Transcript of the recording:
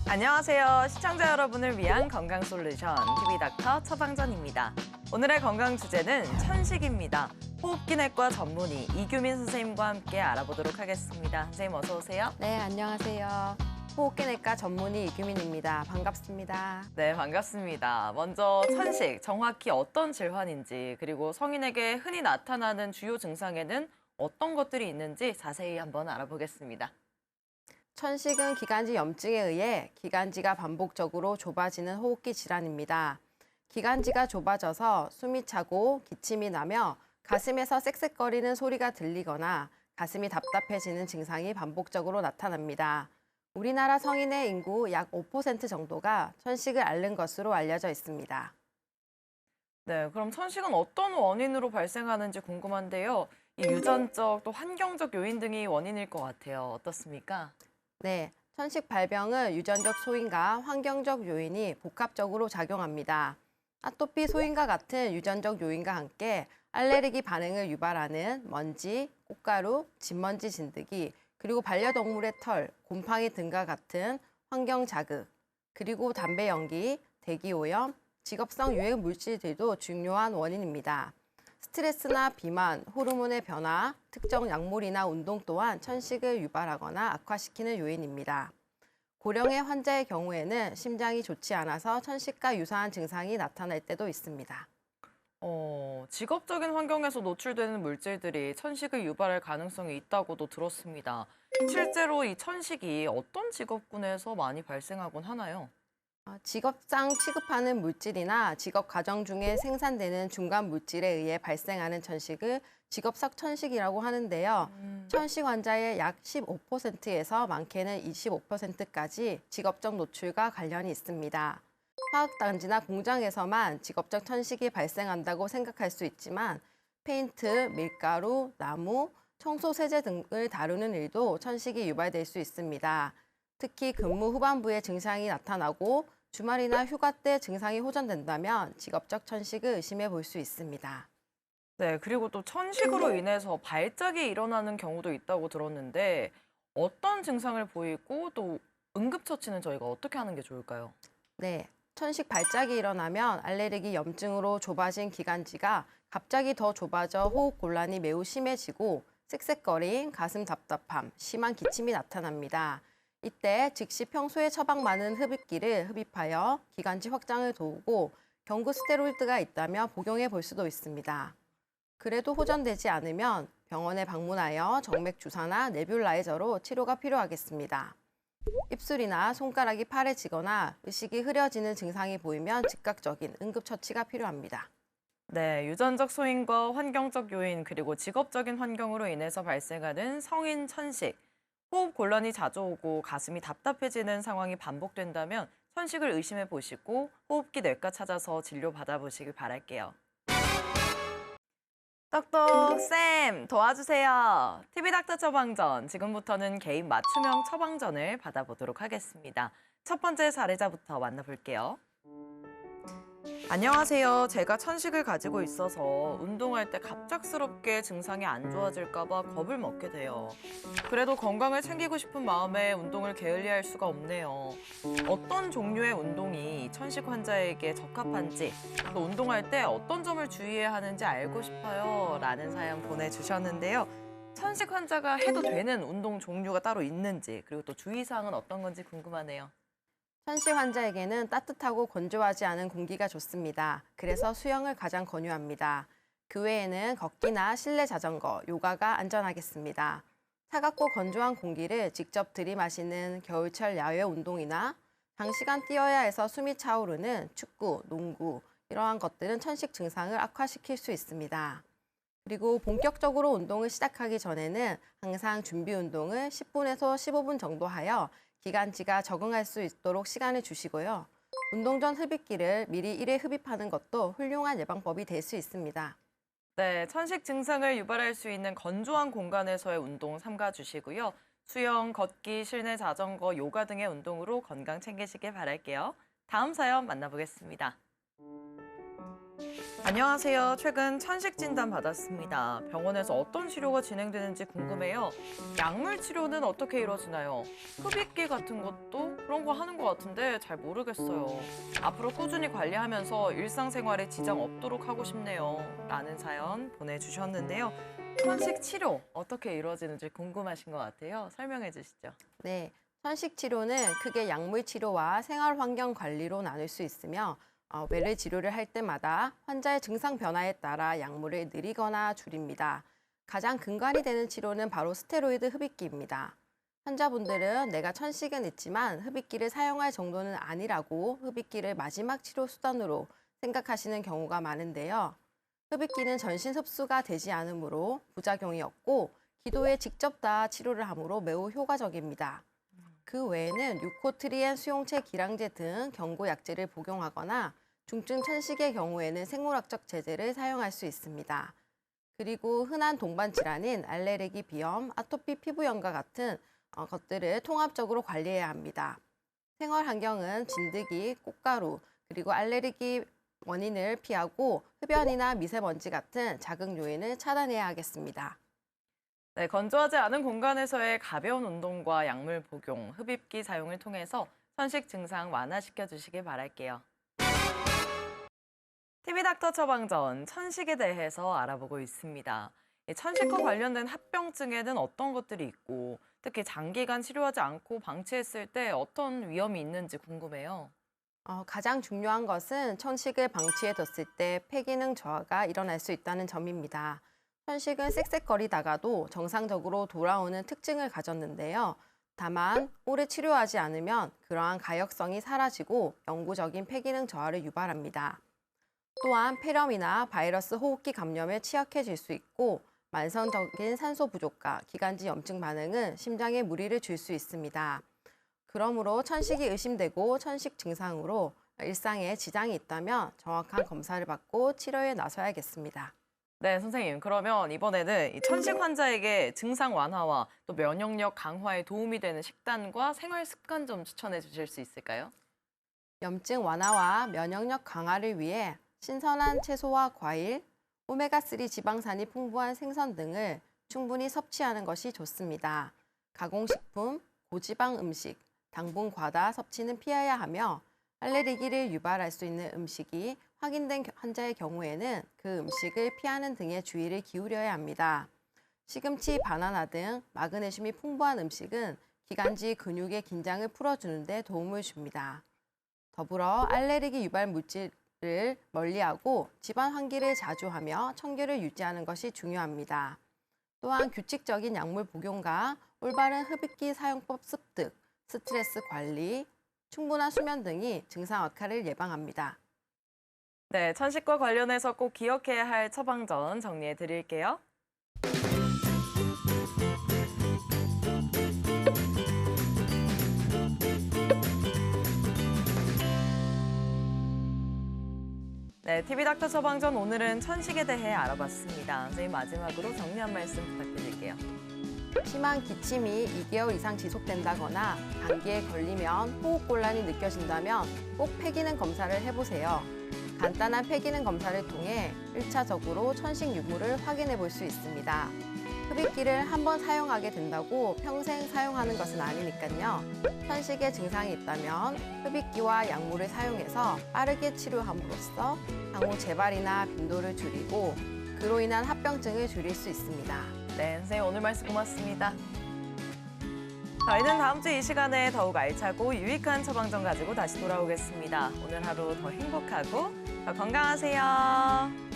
안녕하세요. 시청자 여러분을 위한 건강솔루션 TV닥터 처방전입니다. 오늘의 건강 주제는 천식입니다. 호흡기내과 전문의 이규민 선생님과 함께 알아보도록 하겠습니다. 선생님 어서 오세요. 네, 안녕하세요. 호흡기내과 전문의 이규민입니다. 반갑습니다. 네, 반갑습니다. 먼저 천식, 정확히 어떤 질환인지 그리고 성인에게 흔히 나타나는 주요 증상에는 어떤 것들이 있는지 자세히 한번 알아보겠습니다. 천식은 기관지 염증에 의해 기관지가 반복적으로 좁아지는 호흡기 질환입니다. 기관지가 좁아져서 숨이 차고 기침이 나며 가슴에서 쌕쌕거리는 소리가 들리거나 가슴이 답답해지는 증상이 반복적으로 나타납니다. 우리나라 성인의 인구 약 5% 정도가 천식을 앓는 것으로 알려져 있습니다. 네, 그럼 천식은 어떤 원인으로 발생하는지 궁금한데요. 이 유전적 또 환경적 요인 등이 원인일 것 같아요. 어떻습니까? 네, 천식 발병은 유전적 소인과 환경적 요인이 복합적으로 작용합니다. 아토피 소인과 같은 유전적 요인과 함께 알레르기 반응을 유발하는 먼지, 꽃가루, 진먼지 진드기, 그리고 반려동물의 털, 곰팡이 등과 같은 환경 자극, 그리고 담배 연기, 대기오염, 직업성 유해 물질들도 중요한 원인입니다. 스트레스나 비만, 호르몬의 변화, 특정 약물이나 운동 또한 천식을 유발하거나 악화시키는 요인입니다. 고령의 환자의 경우에는 심장이 좋지 않아서 천식과 유사한 증상이 나타날 때도 있습니다. 직업적인 환경에서 노출되는 물질들이 천식을 유발할 가능성이 있다고도 들었습니다. 실제로 이 천식이 어떤 직업군에서 많이 발생하곤 하나요? 직업상 취급하는 물질이나 직업 과정 중에 생산되는 중간 물질에 의해 발생하는 천식을 직업적 천식이라고 하는데요. 천식 환자의 약 15%에서 많게는 25%까지 직업적 노출과 관련이 있습니다. 화학단지나 공장에서만 직업적 천식이 발생한다고 생각할 수 있지만 페인트, 밀가루, 나무, 청소 세제 등을 다루는 일도 천식이 유발될 수 있습니다. 특히 근무 후반부에 증상이 나타나고 주말이나 휴가 때 증상이 호전된다면 직업적 천식을 의심해 볼 수 있습니다. 네, 그리고 또 천식으로 인해서 발작이 일어나는 경우도 있다고 들었는데 어떤 증상을 보이고 또 응급처치는 저희가 어떻게 하는 게 좋을까요? 네, 천식 발작이 일어나면 알레르기 염증으로 좁아진 기관지가 갑자기 더 좁아져 호흡 곤란이 매우 심해지고 쌕쌕거림, 가슴 답답함, 심한 기침이 나타납니다. 이때 즉시 평소에 처방 많은 흡입기를 흡입하여 기관지 확장을 도우고 경구 스테로이드가 있다면 복용해 볼 수도 있습니다. 그래도 호전되지 않으면 병원에 방문하여 정맥 주사나 네뷸라이저로 치료가 필요하겠습니다. 입술이나 손가락이 파래지거나 의식이 흐려지는 증상이 보이면 즉각적인 응급처치가 필요합니다. 네, 유전적 소인과 환경적 요인 그리고 직업적인 환경으로 인해서 발생하는 성인 천식. 호흡 곤란이 자주 오고 가슴이 답답해지는 상황이 반복된다면 천식을 의심해 보시고 호흡기 내과 찾아서 진료 받아보시길 바랄게요. 쌤 도와주세요. TV닥터 처방전, 지금부터는 개인 맞춤형 처방전을 받아보도록 하겠습니다. 첫 번째 사례자부터 만나볼게요. 안녕하세요. 제가 천식을 가지고 있어서 운동할 때 갑작스럽게 증상이 안 좋아질까 봐 겁을 먹게 돼요. 그래도 건강을 챙기고 싶은 마음에 운동을 게을리할 수가 없네요. 어떤 종류의 운동이 천식 환자에게 적합한지, 또 운동할 때 어떤 점을 주의해야 하는지 알고 싶어요. 라는 사연 보내주셨는데요. 천식 환자가 해도 되는 운동 종류가 따로 있는지, 그리고 또 주의사항은 어떤 건지 궁금하네요. 천식 환자에게는 따뜻하고 건조하지 않은 공기가 좋습니다. 그래서 수영을 가장 권유합니다. 그 외에는 걷기나 실내 자전거, 요가가 안전하겠습니다. 차갑고 건조한 공기를 직접 들이마시는 겨울철 야외 운동이나 장시간 뛰어야 해서 숨이 차오르는 축구, 농구, 이러한 것들은 천식 증상을 악화시킬 수 있습니다. 그리고 본격적으로 운동을 시작하기 전에는 항상 준비 운동을 10분에서 15분 정도 하여 기관지가 적응할 수 있도록 시간을 주시고요. 운동 전 흡입기를 미리 1회 흡입하는 것도 훌륭한 예방법이 될 수 있습니다. 네, 천식 증상을 유발할 수 있는 건조한 공간에서의 운동 삼가 주시고요. 수영, 걷기, 실내 자전거, 요가 등의 운동으로 건강 챙기시길 바랄게요. 다음 사연 만나보겠습니다. 안녕하세요. 최근 천식 진단 받았습니다. 병원에서 어떤 치료가 진행되는지 궁금해요. 약물 치료는 어떻게 이루어지나요? 흡입기 같은 것도 그런 거 하는 것 같은데 잘 모르겠어요. 앞으로 꾸준히 관리하면서 일상생활에 지장 없도록 하고 싶네요. 라는 사연 보내주셨는데요. 천식 치료 어떻게 이루어지는지 궁금하신 것 같아요. 설명해 주시죠. 네, 천식 치료는 크게 약물 치료와 생활 환경 관리로 나눌 수 있으며 외래 치료를 할 때마다 환자의 증상 변화에 따라 약물을 늘리거나 줄입니다. 가장 근간이 되는 치료는 바로 스테로이드 흡입기입니다. 환자분들은 내가 천식은 있지만 흡입기를 사용할 정도는 아니라고 흡입기를 마지막 치료 수단으로 생각하시는 경우가 많은데요. 흡입기는 전신 흡수가 되지 않으므로 부작용이 없고 기도에 직접 다 치료를 하므로 매우 효과적입니다. 그 외에는 유코트리엔 수용체 기량제 등 경구 약제를 복용하거나 중증 천식의 경우에는 생물학적 제제를 사용할 수 있습니다. 그리고 흔한 동반 질환인 알레르기, 비염, 아토피 피부염과 같은 것들을 통합적으로 관리해야 합니다. 생활 환경은 진드기, 꽃가루, 그리고 알레르기 원인을 피하고 흡연이나 미세먼지 같은 자극 요인을 차단해야 하겠습니다. 네, 건조하지 않은 공간에서의 가벼운 운동과 약물 복용, 흡입기 사용을 통해서 천식 증상 완화시켜 주시길 바랄게요. TV닥터 처방전, 천식에 대해서 알아보고 있습니다. 천식과 관련된 합병증에는 어떤 것들이 있고, 특히 장기간 치료하지 않고 방치했을 때 어떤 위험이 있는지 궁금해요. 가장 중요한 것은 천식을 방치해뒀을 때 폐기능 저하가 일어날 수 있다는 점입니다. 천식은 쌕쌕거리다가도 정상적으로 돌아오는 특징을 가졌는데요. 다만 오래 치료하지 않으면 그러한 가역성이 사라지고 영구적인 폐기능 저하를 유발합니다. 또한 폐렴이나 바이러스 호흡기 감염에 취약해질 수 있고 만성적인 산소 부족과 기관지 염증 반응은 심장에 무리를 줄 수 있습니다. 그러므로 천식이 의심되고 천식 증상으로 일상에 지장이 있다면 정확한 검사를 받고 치료에 나서야겠습니다. 네, 선생님. 그러면 이번에는 이 천식 환자에게 증상 완화와 또 면역력 강화에 도움이 되는 식단과 생활 습관 좀 추천해 주실 수 있을까요? 염증 완화와 면역력 강화를 위해 신선한 채소와 과일, 오메가3 지방산이 풍부한 생선 등을 충분히 섭취하는 것이 좋습니다. 가공식품, 고지방 음식, 당분 과다 섭취는 피해야 하며 알레르기를 유발할 수 있는 음식이 확인된 환자의 경우에는 그 음식을 피하는 등의 주의를 기울여야 합니다. 시금치, 바나나 등 마그네슘이 풍부한 음식은 기관지 근육의 긴장을 풀어주는 데 도움을 줍니다. 더불어 알레르기 유발 물질을 멀리하고 집안 환기를 자주 하며 청결을 유지하는 것이 중요합니다. 또한 규칙적인 약물 복용과 올바른 흡입기 사용법 습득, 스트레스 관리, 충분한 수면 등이 증상 악화를 예방합니다. 네, 천식과 관련해서 꼭 기억해야 할 처방전 정리해 드릴게요. 네, TV닥터 처방전 오늘은 천식에 대해 알아봤습니다. 선생님 마지막으로 정리 한 말씀 부탁드릴게요. 심한 기침이 2개월 이상 지속된다거나 감기에 걸리면 호흡곤란이 느껴진다면 꼭 폐기능 검사를 해보세요. 간단한 폐기능 검사를 통해 1차적으로 천식 유무를 확인해 볼 수 있습니다. 흡입기를 한 번 사용하게 된다고 평생 사용하는 것은 아니니까요. 천식에 증상이 있다면 흡입기와 약물을 사용해서 빠르게 치료함으로써 향후 재발이나 빈도를 줄이고 그로 인한 합병증을 줄일 수 있습니다. 네, 선생님 오늘 말씀 고맙습니다. 저희는 다음 주 이 시간에 더욱 알차고 유익한 처방전 가지고 다시 돌아오겠습니다. 오늘 하루 더 행복하고 더 건강하세요.